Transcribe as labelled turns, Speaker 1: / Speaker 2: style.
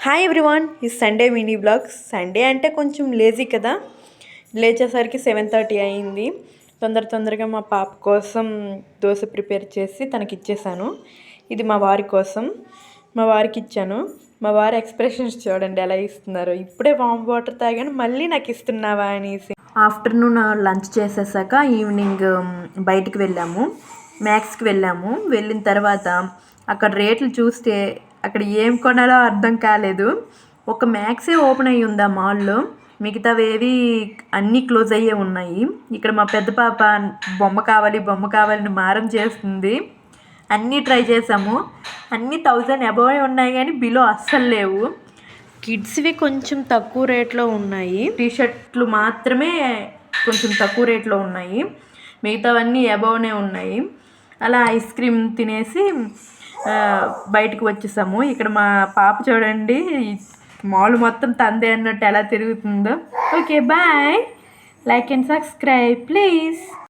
Speaker 1: Hi everyone, ఈ Sunday mini blogs. Sunday అంటే కొంచెం లేజీ కదా. లేచేసరికి 7:30 అయింది. తొందరగా మా పాప కోసం దోశ ప్రిపేర్ చేసి తనకి ఇచ్చేసాను. ఇది మా వారి కోసం, మా వారికి ఇచ్చాను. మా వారి ఎక్స్ప్రెషన్స్ చూడండి ఎలా ఇస్తున్నారు. ఇప్పుడే వామ్ వాటర్ తాగాను, మళ్ళీ నాకు ఇస్తున్నావా అనేసి. ఆఫ్టర్నూన్ లంచ్ చేసేసాక ఈవినింగ్ బయటికి వెళ్ళాము, మ్యాక్స్కి వెళ్ళాము. వెళ్ళిన తర్వాత అక్కడ రేట్లు చూస్తే అక్కడ ఏం కొనాలో అర్థం కాలేదు. ఒక మ్యాక్సే ఓపెన్ అయ్యి ఉంది ఆ మాల్లో, మిగతావేవి అన్నీ క్లోజ్ అయ్యే ఉన్నాయి. ఇక్కడ మా పెద్ద పాప బొమ్మ కావాలని మారం చేస్తుంది. అన్నీ ట్రై చేసాము, అన్నీ 1000 అబోవ్ ఉన్నాయి కానీ బిలో అస్సలు లేవు. కిడ్స్వి కొంచెం తక్కువ రేట్లో ఉన్నాయి. టీషర్ట్లు మాత్రమే కొంచెం తక్కువ రేట్లో ఉన్నాయి, మిగతావన్నీ అబోవ్నే ఉన్నాయి. అలా ఐస్ క్రీమ్ తినేసి బయటకు వచ్చేసాము. ఇక్కడ మా పాప చూడండి, మాల్ మొత్తం తందే అన్నట్టు ఎలా తిరుగుతుందో. Okay bye, like and subscribe please.